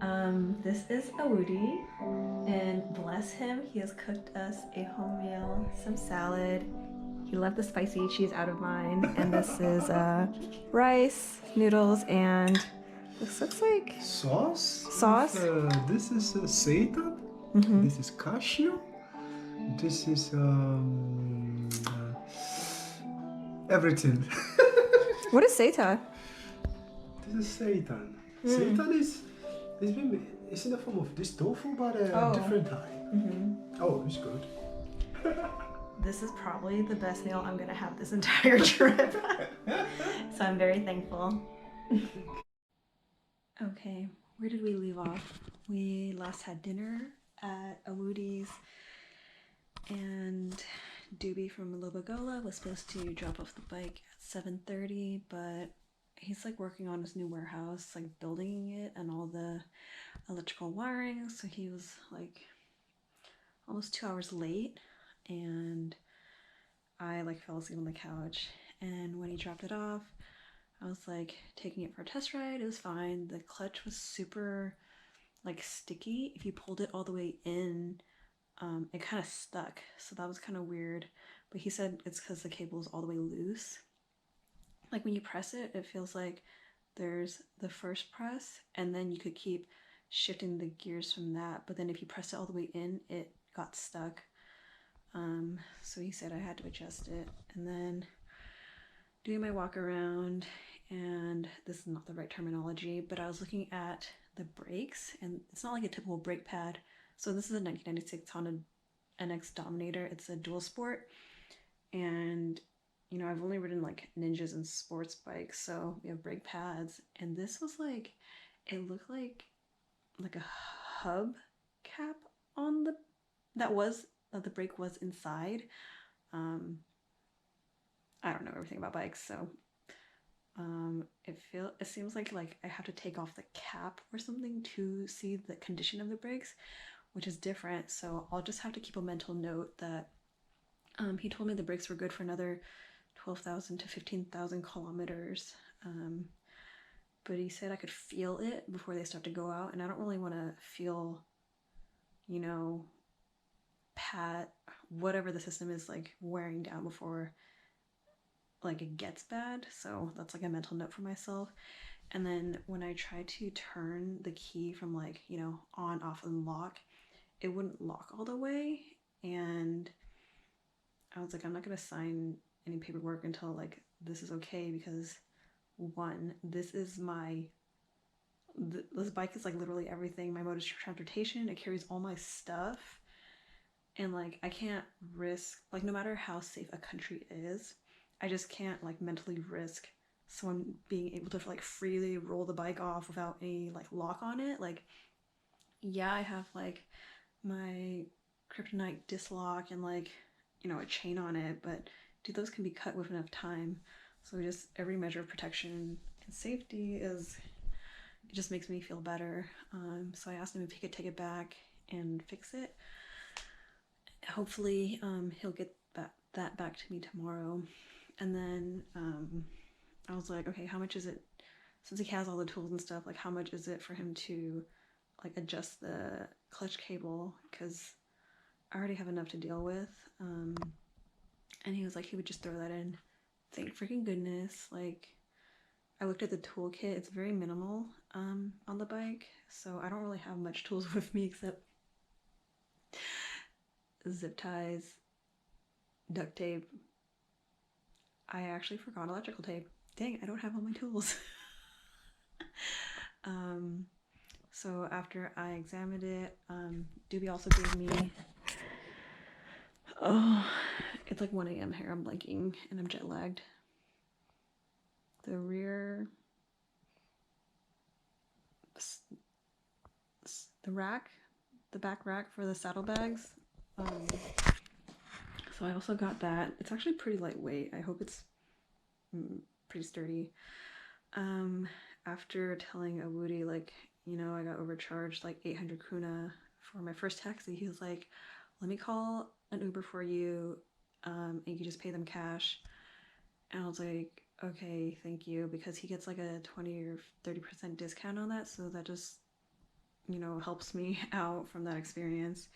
This is Awudi, and bless him, he has cooked us a home meal, some salad. He left the spicy cheese out of mine, and this is rice, noodles, and this looks like Sauce with sauce. this is seitan, Mm-hmm. this is cashew, this is everything. What is seta? This is seitan. Mm. Seitan is in the form of this tofu, but a Oh. different type. Mm-hmm. Oh, it's good. This is probably the best meal I'm gonna have this entire trip. So I'm very thankful. Okay, where did we leave off? We last had dinner at Awudi's, and Doobie from Lobagola was supposed to drop off the bike at 7:30, but he's like working on his new warehouse, like building it and all the electrical wiring, so he was like almost 2 hours late, and I like fell asleep on the couch. And when he dropped it off, I was like taking it for a test ride. It was fine. The clutch was super like sticky. If you pulled it all the way in, it kind of stuck. So that was kind of weird. But he said it's because the cable is all the way loose. Like when you press it, it feels like there's the first press, and then you could keep shifting the gears from that. But then if you press it all the way in, it got stuck. So he said I had to adjust it. And then doing my walk around, and this is not the right terminology, but I was looking at the brakes, and it's not like a typical brake pad. So this is a 1996 Honda NX Dominator. It's a dual sport, and you know I've only ridden like ninjas and sports bikes, so we have brake pads, and this was like it looked like a hub cap on the that the brake was inside. Um, I don't know everything about bikes, so it seems like I have to take off the cap or something to see the condition of the brakes, which is different. So I'll just have to keep a mental note that he told me the brakes were good for another 12,000 to 15,000 kilometers. But he said I could feel it before they start to go out, and I don't really want to feel, you know, pat whatever the system is like wearing down before like it gets bad. So that's like a mental note for myself. And then when I tried to turn the key from like, you know, on, off, and lock, it wouldn't lock all the way. And I was like, I'm not going to sign any paperwork until like this is okay, because one, this bike is like literally everything. My mode of transportation, it carries all my stuff. And like, I can't risk, like, no matter how safe a country is, I just can't like mentally risk someone being able to like freely roll the bike off without any like lock on it. Like, yeah, I have like my kryptonite disc lock and like, you know, a chain on it, but dude, those can be cut with enough time. So just every measure of protection and safety is, it just makes me feel better. So I asked him if he could take it back and fix it. Hopefully he'll get that back to me tomorrow. And then I was like, okay, how much is it, since he has all the tools and stuff, like how much is it for him to like adjust the clutch cable, because I already have enough to deal with. And he was like, he would just throw that in. Thank freaking goodness. Like, I looked at the toolkit, it's very minimal on the bike, so I don't really have much tools with me except zip ties, duct tape. I actually forgot electrical tape. Dang, I don't have all my tools. um, so after I examined it, Doobie also gave me, oh, it's like 1 a.m. here, I'm blanking and I'm jet lagged. The rear, the rack, the back rack for the saddlebags. So I also got that. It's actually pretty lightweight. I hope it's pretty sturdy. After telling Awudi, like, you know, I got overcharged like 800 kuna for my first taxi, he was like, let me call an Uber for you, and you can just pay them cash. And I was like, okay, thank you, because he gets like a 20 or 30% discount on that, so that just you know, helps me out from that experience.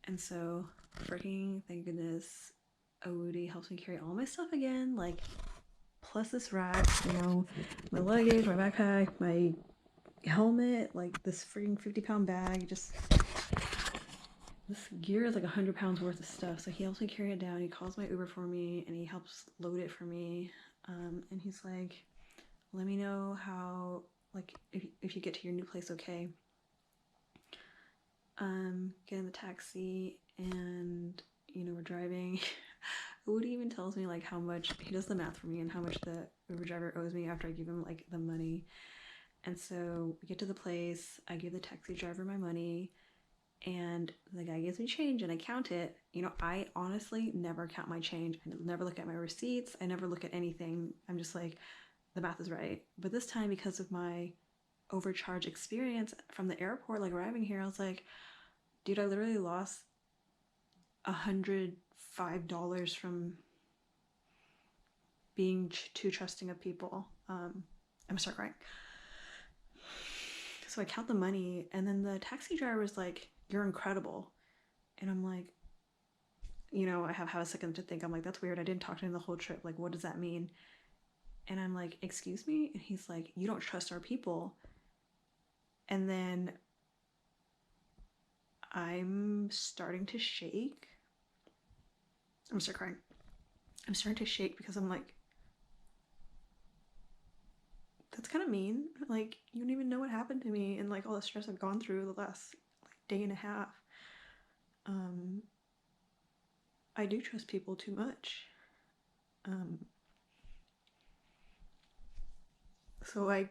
And so, freaking thank goodness, Awudi helps me carry all my stuff again. Like, plus this rack, you know, my luggage, my backpack, my helmet, like this freaking 50-pound bag. Just this gear is like 100 pounds worth of stuff. So he helps me carry it down. He calls my Uber for me and he helps load it for me. And he's like, let me know how, like, if you get to your new place okay. Get in the taxi and, you know, we're driving. Woody even tells me like how much, he does the math for me and how much the Uber driver owes me after I give him like the money. And so we get to the place, I give the taxi driver my money, and the guy gives me change and I count it. You know, I honestly never count my change. I never look at my receipts. I never look at anything. I'm just like, the math is right. But this time, because of my overcharge experience from the airport, like arriving here, I was like, dude, I literally lost $105 from being too trusting of people. I'm gonna start crying. So I count the money, and then the taxi driver was like, you're incredible. And I'm like, you know, I have a second to think. I'm like, that's weird. I didn't talk to him the whole trip. Like, what does that mean? And I'm like, excuse me? And he's like, you don't trust our people. And then I'm starting to shake. I'm start crying. I'm starting to shake because I'm like, that's kind of mean. Like, you don't even know what happened to me and like all the stress I've gone through the last like day and a half. I do trust people too much. So I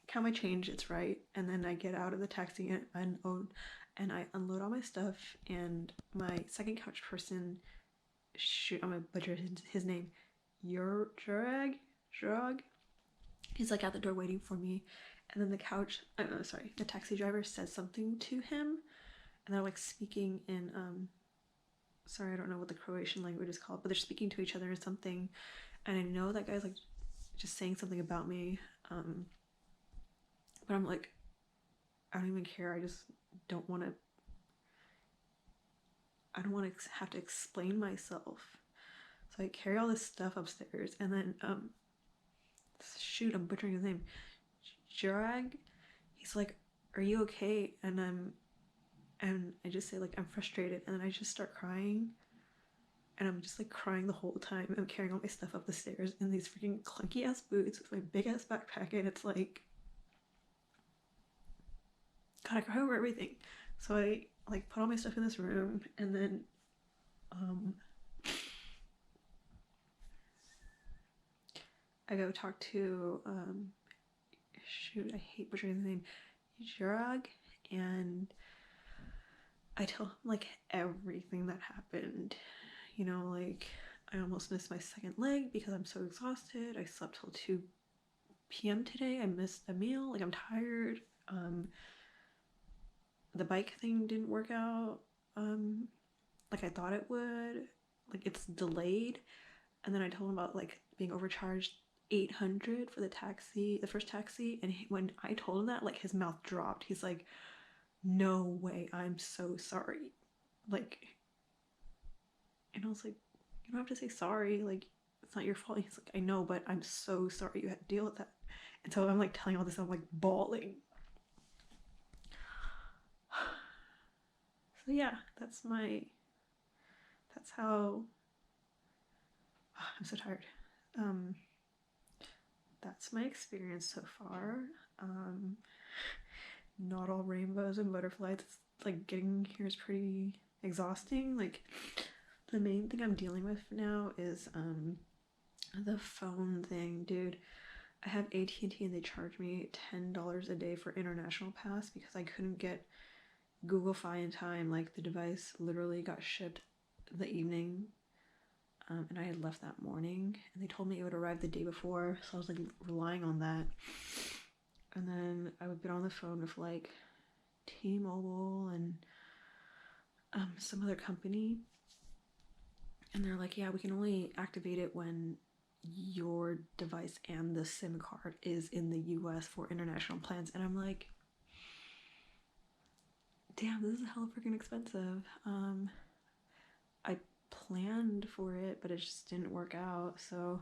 count my change, it's right, and then I get out of the taxi and I unload all my stuff, and my second couch person, shoot, I'm gonna butcher his name, Jurag, he's like at the door waiting for me, and then the taxi driver says something to him, and they're like speaking in sorry, I don't know what the Croatian language is called, but they're speaking to each other or something, and I know that guy's like just saying something about me, but I'm like, I don't even care. I just don't want to have to explain myself. So I carry all this stuff upstairs, and then shoot, I'm butchering his name, Jurag, he's like, are you okay? And I just say like, I'm frustrated, and then I just start crying, and I'm just like crying the whole time. I'm carrying all my stuff up the stairs in these freaking clunky ass boots with my big ass backpack, and it's like, God, I cry over everything. So I like put all my stuff in this room, and then I go talk to shoot, I hate butchering his name, Jurag, and I tell him like everything that happened. You know, like, I almost missed my second leg because I'm so exhausted. I slept till 2 p.m. today. I missed a meal. Like, I'm tired. The bike thing didn't work out like I thought it would. Like, it's delayed. And then I told him about like being overcharged $800 for the first taxi. And when I told him that, like, his mouth dropped. He's like, no way, I'm so sorry. Like, and I was like, you don't have to say sorry. Like, it's not your fault. He's like, I know, but I'm so sorry you had to deal with that. And so I'm like telling all this, I'm like bawling. So yeah, that's how, I'm so tired. That's my experience so far. Not all rainbows and butterflies. It's like getting here is pretty exhausting. Like, the main thing I'm dealing with now is the phone thing, dude. I have AT&T and they charge me $10 a day for international pass because I couldn't get Google Fi in time. Like, the device literally got shipped the evening, and I had left that morning, and they told me it would arrive the day before, so I was like relying on that. And then I would get on the phone with like T-Mobile and some other company, and they're like, yeah, we can only activate it when your device and the SIM card is in the US for international plans. And I'm like, damn, this is hella freaking expensive. I planned for it, but it just didn't work out. So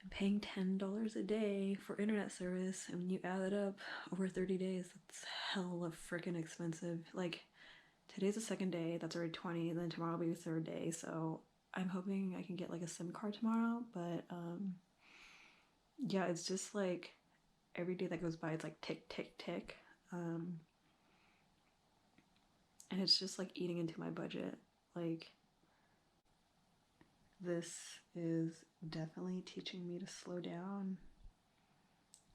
I'm paying $10 a day for internet service, and when you add it up over 30 days, that's hella freaking expensive. Like, today's the second day, that's already 20, and then tomorrow will be the third day. So I'm hoping I can get like a SIM card tomorrow, but yeah, it's just like every day that goes by, it's like tick, tick, tick. And it's just like eating into my budget. Like, this is definitely teaching me to slow down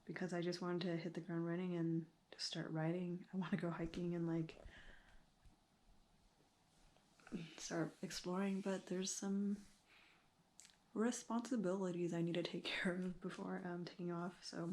because I just wanted to hit the ground running and just start riding. I want to go hiking and like start exploring, but there's some responsibilities I need to take care of before taking off. So